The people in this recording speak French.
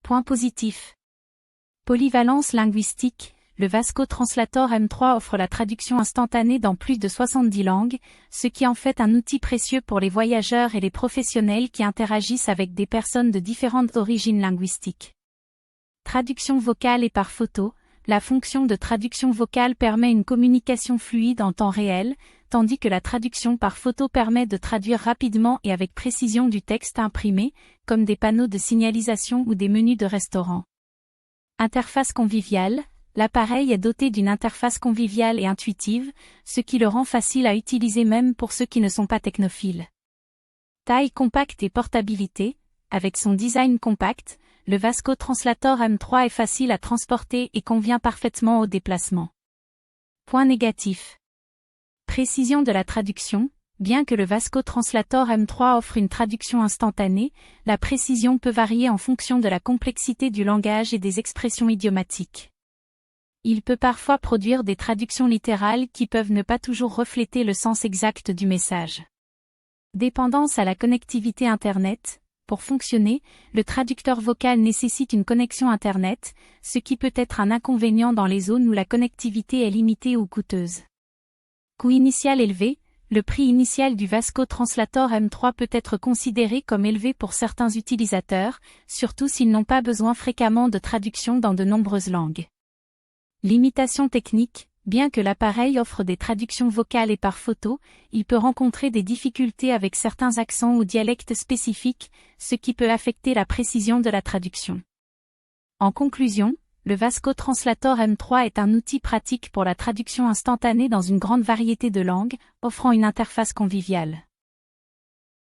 Point positif. Polyvalence linguistique. Le Vasco Translator M3 offre la traduction instantanée dans plus de 70 langues, ce qui en fait un outil précieux pour les voyageurs et les professionnels qui interagissent avec des personnes de différentes origines linguistiques. Traduction vocale et par photo. La fonction de traduction vocale permet une communication fluide en temps réel, tandis que la traduction par photo permet de traduire rapidement et avec précision du texte imprimé, comme des panneaux de signalisation ou des menus de restaurant. Interface conviviale. L'appareil est doté d'une interface conviviale et intuitive, ce qui le rend facile à utiliser même pour ceux qui ne sont pas technophiles. Taille compacte et portabilité. Avec son design compact, le Vasco Translator M3 est facile à transporter et convient parfaitement au déplacement. Point négatif. Précision de la traduction. Bien que le Vasco Translator M3 offre une traduction instantanée, la précision peut varier en fonction de la complexité du langage et des expressions idiomatiques. Il peut parfois produire des traductions littérales qui peuvent ne pas toujours refléter le sens exact du message. Dépendance à la connectivité Internet. Pour fonctionner, le traducteur vocal nécessite une connexion Internet, ce qui peut être un inconvénient dans les zones où la connectivité est limitée ou coûteuse. Coût initial élevé. Le prix initial du Vasco Translator M3 peut être considéré comme élevé pour certains utilisateurs, surtout s'ils n'ont pas besoin fréquemment de traduction dans de nombreuses langues. Limitations techniques. Bien que l'appareil offre des traductions vocales et par photo, il peut rencontrer des difficultés avec certains accents ou dialectes spécifiques, ce qui peut affecter la précision de la traduction. En conclusion, le Vasco Translator M3 est un outil pratique pour la traduction instantanée dans une grande variété de langues, offrant une interface conviviale.